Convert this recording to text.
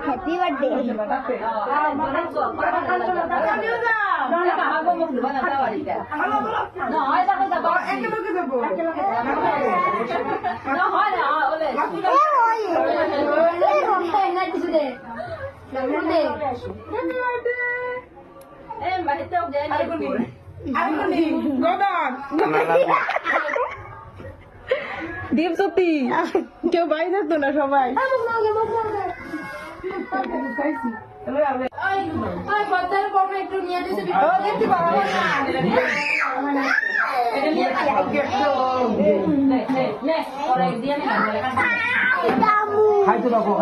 Happy birthday. দীপ সত্যি কেউ বাড়ি থাকতো না সবাই Kamu. খাইতে রাখো